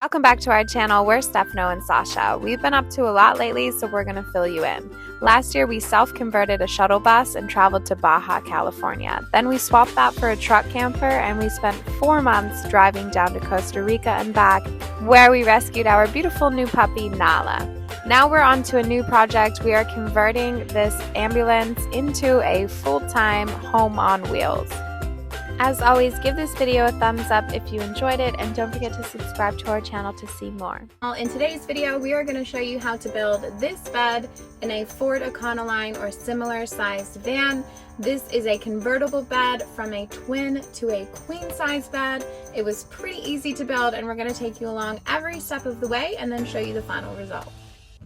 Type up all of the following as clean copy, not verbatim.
Welcome back to our channel. We're Stefano and Sasha. We've been up to a lot lately, so we're going to fill you in. Last year, we self-converted a shuttle bus and traveled to Baja, California. Then we swapped that for a truck camper, and we spent 4 months driving down to Costa Rica and back, where we rescued our beautiful new puppy, Nala. Now we're on to a new project. We are converting this ambulance into a full-time home on wheels. As always, give this video a thumbs up if you enjoyed it, and don't forget to subscribe to our channel to see more. Well, in today's video, we are going to show you how to build this bed in a Ford Econoline or similar sized van. This is a convertible bed from a twin to a queen size bed. It was pretty easy to build, and we're going to take you along every step of the way and then show you the final result.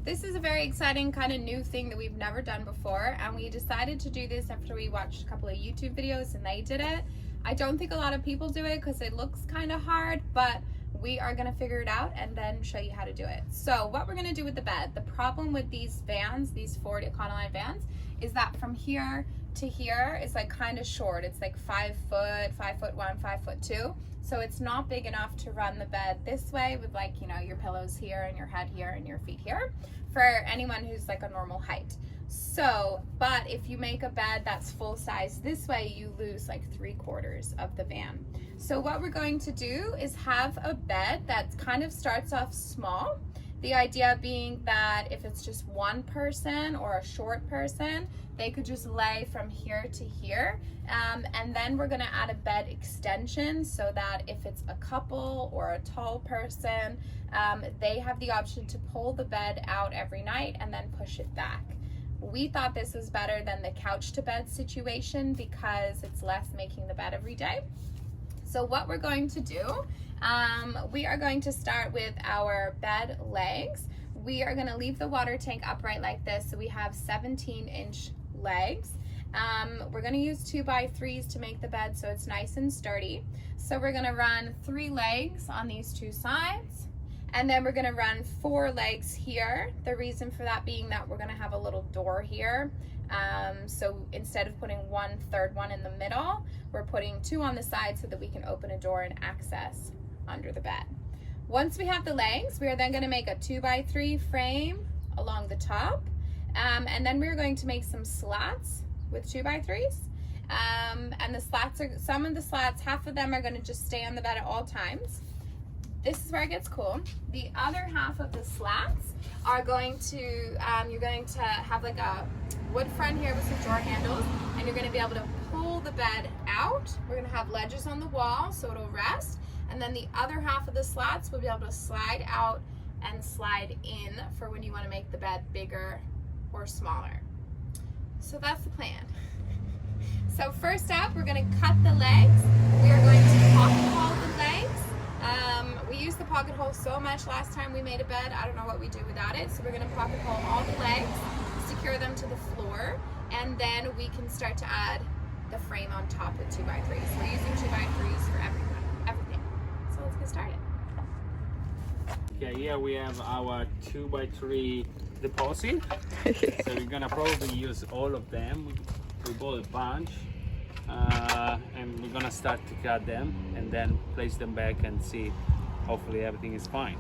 This is a very exciting kind of new thing that we've never done before, and we decided to do this after we watched a couple of YouTube videos and they did it. I don't think a lot of people do it because it looks kind of hard, but we are going to figure it out and then show you how to do it. So what we're going to do with the bed, the problem with these vans, these Ford Econoline vans, is that from here to here is like kind of short. It's like 5 foot, 5'1", 5'2". So it's not big enough to run the bed this way with, like, you know, your pillows here and your head here and your feet here for anyone who's like a normal height. So, but if you make a bed that's full size this way, you lose like 3/4 of the van. So what we're going to do is have a bed that kind of starts off small. The idea being that if it's just one person or a short person, they could just lay from here to here. And then we're gonna add a bed extension so that if it's a couple or a tall person, they have the option to pull the bed out every night and then push it back. We thought this was better than the couch to bed situation because it's less making the bed every day. So what we're going to do, we are going to start with our bed legs. We are going to leave the water tank upright like this, so we have 17-inch legs. We're going to use 2x3s to make the bed so it's nice and sturdy. So we're going to run 3 legs on these 2 sides. And then we're gonna run 4 legs here. The reason for that being that we're gonna have a little door here. So instead of putting 1/3 one in the middle, we're putting 2 on the side so that we can open a door and access under the bed. Once we have the legs, we are then gonna make a 2x3 frame along the top. And then we're going to make some slats with 2x3s. And the slats are, some of the slats, half of them are gonna just stay on the bed at all times. This is where it gets cool. The other half of the slats are going to, you're going to have like a wood front here with some door handles, and you're going to be able to pull the bed out. We're going to have ledges on the wall so it'll rest, and then the other half of the slats will be able to slide out and slide in for when you want to make the bed bigger or smaller. So that's the plan. So first up, we're going to cut the legs. We are going to pocket hole the legs. We used the pocket hole so much last time we made a bed, I don't know what we do without it. So we're going to pocket hole all the legs, secure them to the floor, and then we can start to add the frame on top with 2x3s. We're using 2x3s for everything. So let's get started. Okay, here we have our 2x3 deposit. So we're gonna probably use all of them. We bought a bunch. And we're gonna start to cut them and then place them back and see, hopefully everything is fine.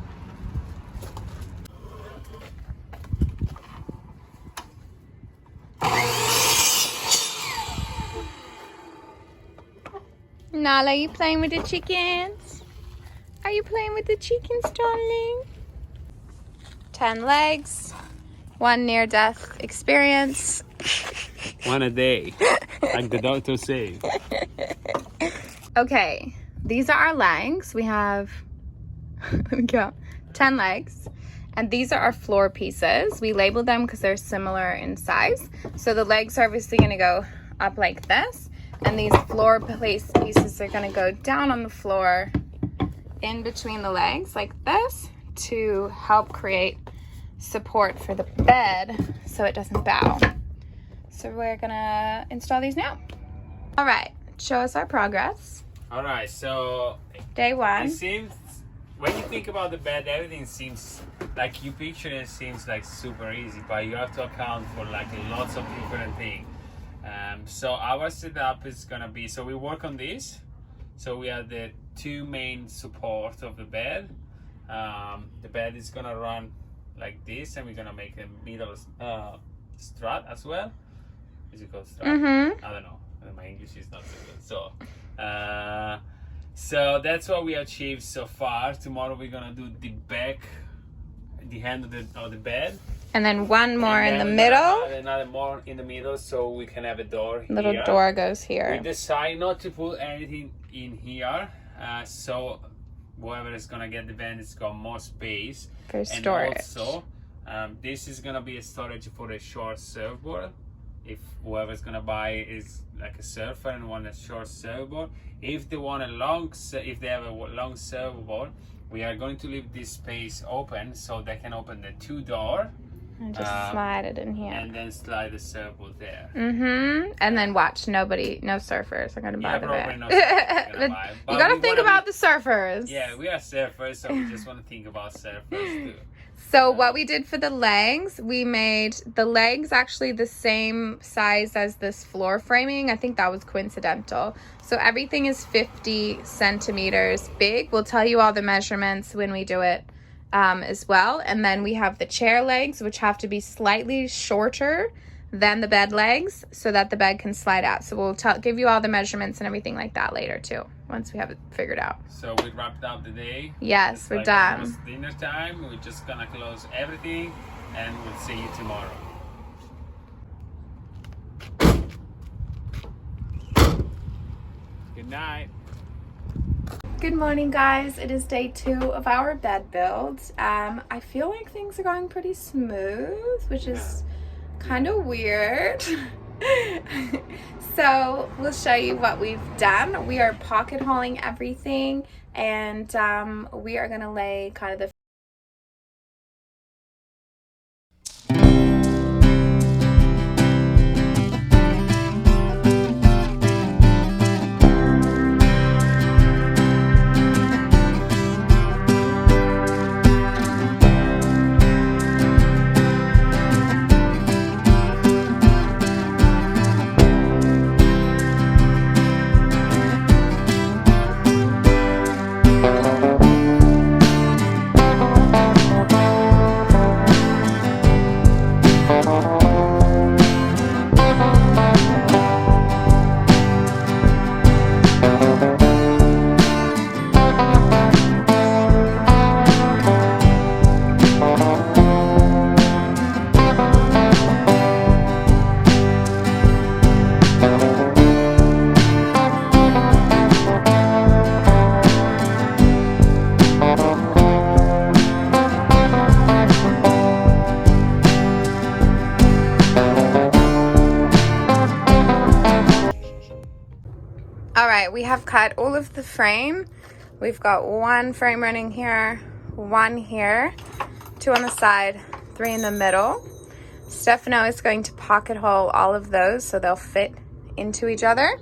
Nala, are you playing with the chickens? Are you playing with the chickens, darling? 10 legs, 1 near-death experience. 1 a day, like the doctor said. Okay, these are our legs. We have, let me count, 10 legs. And these are our floor pieces. We labeled them because they're similar in size. So the legs are obviously gonna go up like this. And these floor pieces are gonna go down on the floor in between the legs like this to help create support for the bed so it doesn't bow. So we're gonna install these now. All right, show us our progress. All right, so Day 1. it seems, when you think about the bed, everything seems like, you picture it seems like super easy, but you have to account for like lots of different things. So our setup is gonna be, so we work on this. So we have the 2 main supports of the bed, The bed is gonna run like this, and we're gonna make a middle strut as well. Is it called strut? I don't know. My English is not so good. So that's what we achieved so far. Tomorrow we're gonna do the back, the hand of the bed. And then one more in the middle. Another more in the middle, so we can have a door here. Little door goes here. We decided not to put anything in here, so whoever is gonna get the bed has got more space. For storage. And also, this is gonna be a storage for a short surfboard. If whoever's gonna buy is like a surfer and want a short surfboard. If they want if they have a long surfboard, we are going to leave this space open so they can open the 2-door. And just slide it in here. And then slide the surfboard there. And then watch, no surfers are going to buy the bed. No surfers are gonna buy it. You got to think about the surfers. Yeah, we are surfers, so we just want to think about surfers too. So what we did for the legs, we made the legs actually the same size as this floor framing. I think that was coincidental. So everything is 50 centimeters big. We'll tell you all the measurements when we do it as well. And then we have the chair legs, which have to be slightly shorter than the bed legs so that the bed can slide out. So we'll give you all the measurements and everything like that later too, once we have it figured out. So we wrapped up the day. Yes, we're done. It's dinner time. We're just gonna close everything and we'll see you tomorrow. Good night. Good morning, guys. It is day 2 of our bed build. I feel like things are going pretty smooth, which is kind of weird. So we'll show you what we've done. We are pocket hauling everything, and we are gonna lay kind of the we have cut all of the frame. We've got 1 frame running here, 1 here, 2 on the side, 3 in the middle. Stefano is going to pocket hole all of those so they'll fit into each other.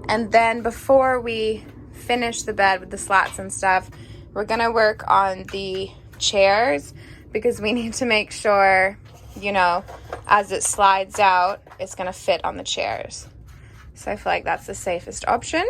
And then before we finish the bed with the slats and stuff, we're gonna work on the chairs because we need to make sure, you know, as it slides out, it's gonna fit on the chairs. So I feel like that's the safest option.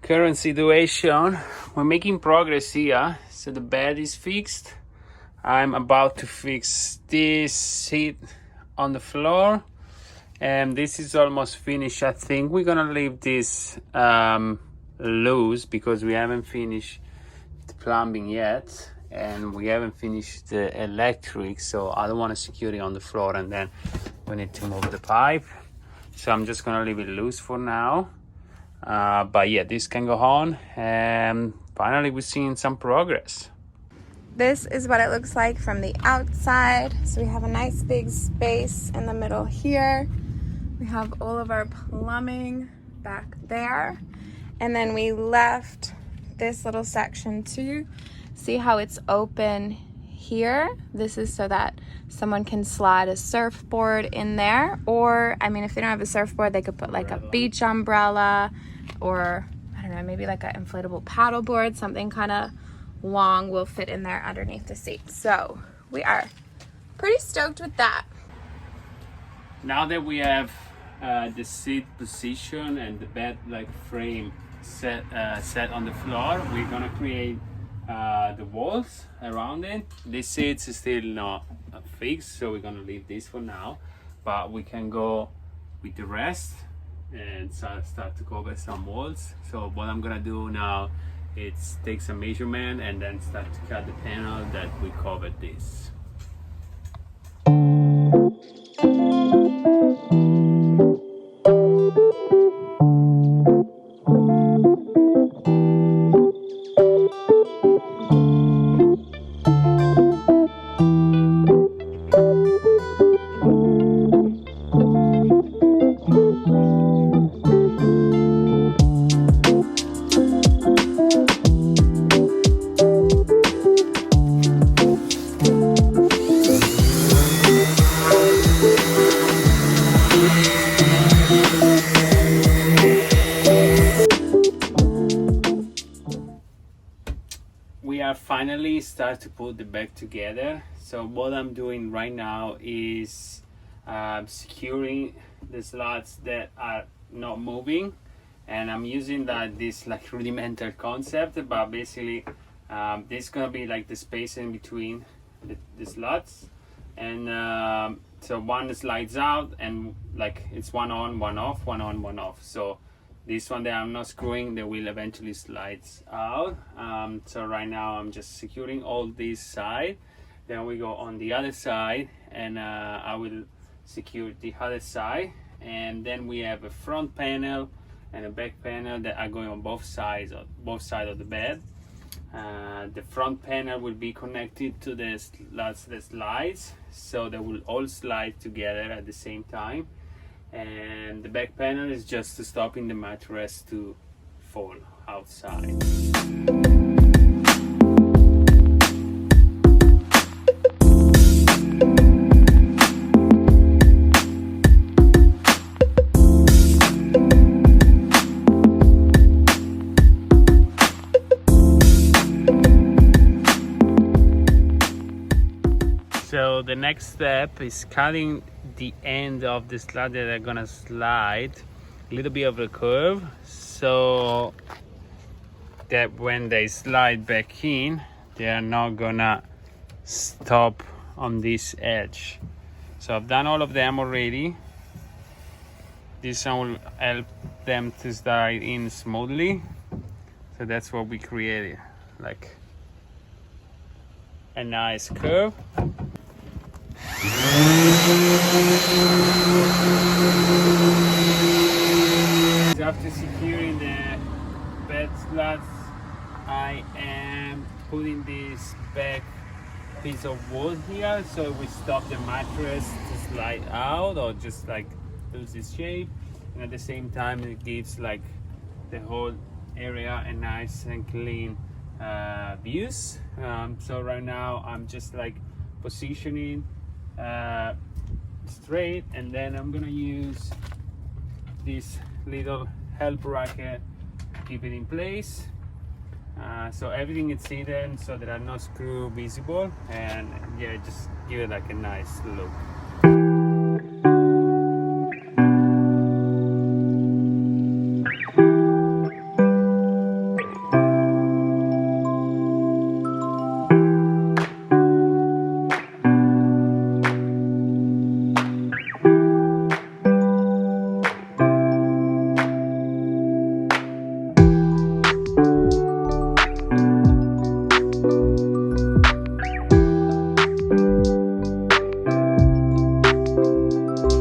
Current situation, we're making progress here. So the bed is fixed. I'm about to fix this seat on the floor, and this is almost finished. I think we're gonna leave this loose because we haven't finished the plumbing yet, and we haven't finished the electric, so I don't want to secure it on the floor and then we need to move the pipe. So I'm just gonna leave it loose for now. But yeah, this can go on, and finally we're seeing some progress. This is what it looks like from the outside. So we have a nice big space in the middle here. We have all of our plumbing back there, and then we left this little section too. See how it's open here? This is so that someone can slide a surfboard in there, or I mean, if they don't have a surfboard, they could put like a beach umbrella, or I don't know, maybe like an inflatable paddleboard, something kind of long will fit in there underneath the seat. So we are pretty stoked with that. Now that we have the seat position and the bed like frame set on the floor, we're gonna create the walls around it. This seats is still not fixed, so we're gonna leave this for now, but we can go with the rest and start to cover some walls. So what I'm gonna do now is take some measurement and then start to cut the panel that we covered this. We are finally start to put the bag together. So what I'm doing right now is securing the slots that are not moving, and I'm using this like rudimentary concept, but basically this is gonna be like the space in between the slots, and so one slides out and like it's one on, one off, one on, one off. So this one that I'm not screwing, that will eventually slides out. So right now I'm just securing all this side. Then we go on the other side, and I will secure the other side. And then we have a front panel and a back panel that are going on both sides of the bed. The front panel will be connected to the slides, so they will all slide together at the same time. And the back panel is just stopping the mattress to fall outside. So the next step is cutting the end of the slide that are gonna slide a little bit of a curve, so that when they slide back in, they are not gonna stop on this edge. So I've done all of them already. This one will help them to slide in smoothly. So that's what we created, like a nice curve. After securing the bed slats, I am putting this back piece of wood here, so it will stop the mattress to slide out or just like lose its shape, and at the same time it gives like the whole area a nice and clean views. So right now I'm just like positioning straight, and then I'm gonna use this little help bracket to keep it in place, so everything is hidden, so there are no screws visible, and yeah, just give it like a nice look.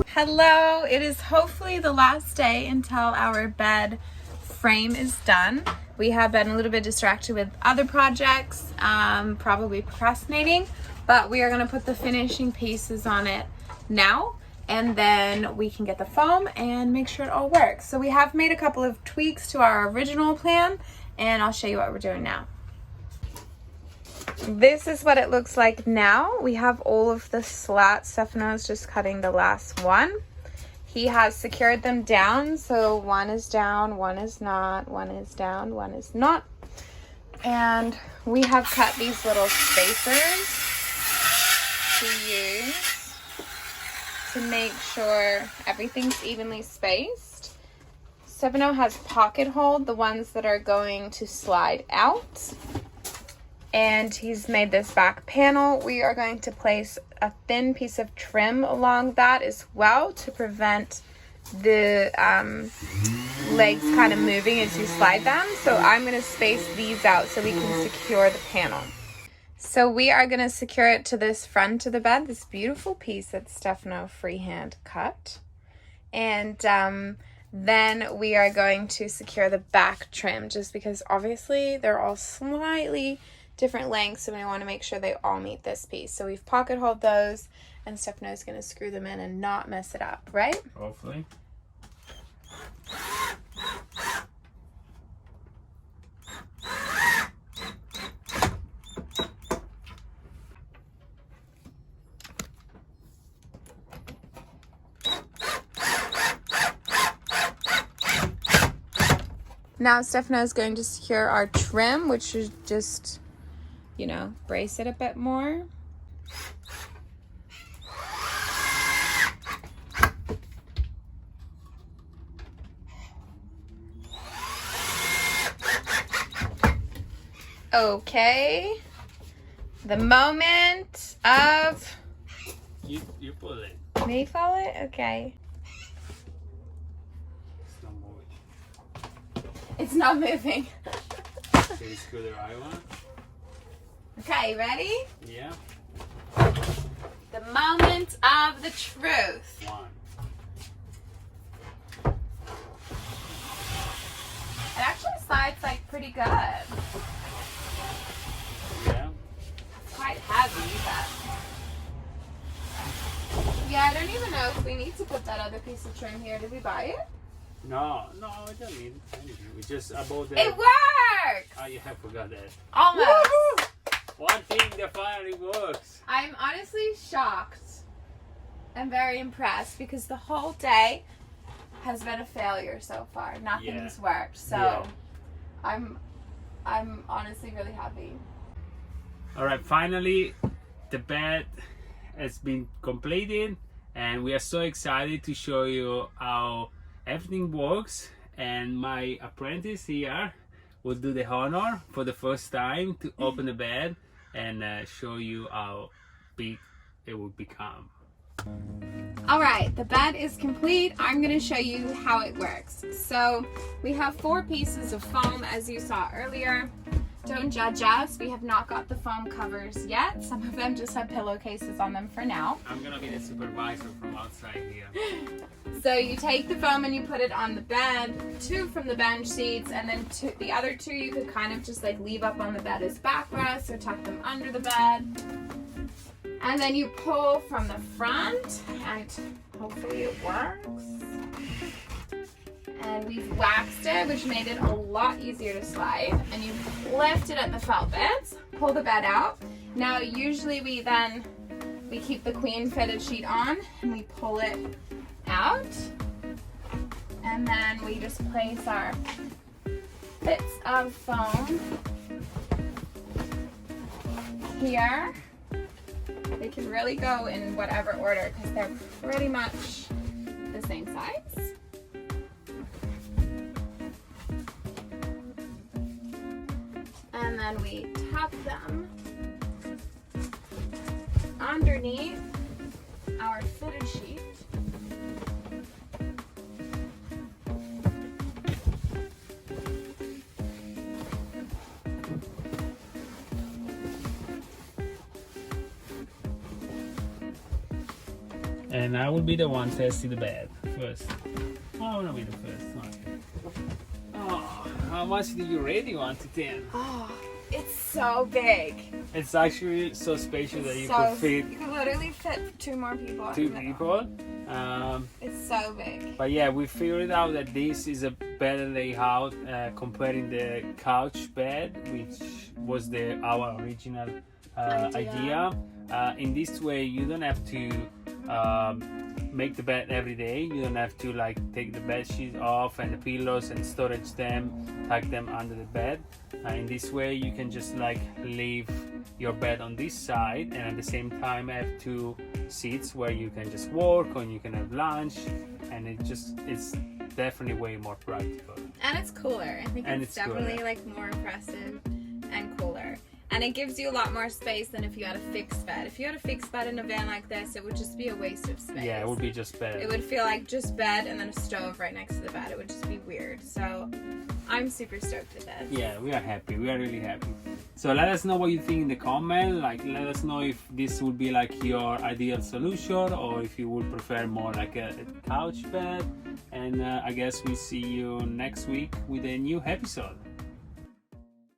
Hello, it is hopefully the last day until our bed frame is done. We have been a little bit distracted with other projects, probably procrastinating, but we are going to put the finishing pieces on it now, and then we can get the foam and make sure it all works. So we have made a couple of tweaks to our original plan, and I'll show you what we're doing now. This is what it looks like now. We have all of the slats. Stefano's just cutting the last one. He has secured them down, so one is down, one is not, one is down, one is not. And we have cut these little spacers to use to make sure everything's evenly spaced. Stefano has pocket hold, the ones that are going to slide out. And he's made this back panel. We are going to place a thin piece of trim along that as well to prevent the legs kind of moving as you slide them. So I'm going to space these out so we can secure the panel. So we are going to secure it to this front of the bed, this beautiful piece that Stefano freehand cut. And then we are going to secure the back trim, just because obviously they're all slightly different lengths, so we want to make sure they all meet this piece. So we've pocket holed those, and Stefano's going to screw them in and not mess it up, right? Hopefully. Now Stefano's going to secure our trim, which is just, you know, brace it a bit more. Okay. The moment of... You pull it. Me pull it? Okay. It's not moving. It's not moving. Can you screw the right one? Okay, ready? Yeah. The moment of the truth. One. It actually slides like pretty good. Yeah. It's quite heavy, but yeah, I don't even know if we need to put that other piece of trim here. Did we buy it? No, we don't need anything. We just about the. It works! Oh, you have forgot that. Almost. Woo-hoo! One thing that finally works. I'm honestly shocked and very impressed because the whole day has been a failure so far. Nothing's worked. So I'm honestly really happy. All right, finally the bed has been completed, and we are so excited to show you how everything works. And my apprentice here will do the honor for the first time to open the bed and show you how big it will become. All right, the bed is complete. I'm going to show you how it works. So we have 4 pieces of foam, as you saw earlier. Don't judge us. We have not got the foam covers yet. Some of them just have pillowcases on them for now. I'm going to be the supervisor from outside here. So you take the foam and you put it on the bed, 2 from the bench seats, and then the other 2 you could kind of just like leave up on the bed as backrests or tuck them under the bed. And then you pull from the front, and hopefully it works. And we've waxed it, which made it a lot easier to slide. And you lift it at the felt bits, pull the bed out. Now usually we keep the queen fitted sheet on and we pull it out. And then we just place our bits of foam here. They can really go in whatever order because they're pretty much the same size. And then we tuck them underneath our fitted sheet. And I will be the one testing the bed first. I want to be the first one. Oh, how much do you rate it 1 to 10? Oh, it's so big. It's actually so spacious that you So could fit you could literally fit 2 more people. 2 people. It's so big. But yeah, we figured out that this is a better layout comparing the couch bed, which was our original idea. In this way, you don't have to make the bed every day. You don't have to like take the bed sheet off and the pillows and storage them, tuck them under the bed. In this way, you can just like leave your bed on this side, and at the same time have two seats where you can just work or you can have lunch, and it's definitely way more practical. And it's cooler. I think it's definitely cooler. Like more impressive and cooler. And it gives you a lot more space than if you had a fixed bed. If you had a fixed bed in a van like this, it would just be a waste of space. Yeah, it would be just bed. It would feel like just bed and then a stove right next to the bed. It would just be weird. So I'm super stoked with this. Yeah, we are happy. We are really happy. So let us know what you think in the comment. Like, let us know if this would be like your ideal solution, or if you would prefer more like a couch bed. And I guess we'll see you next week with a new episode.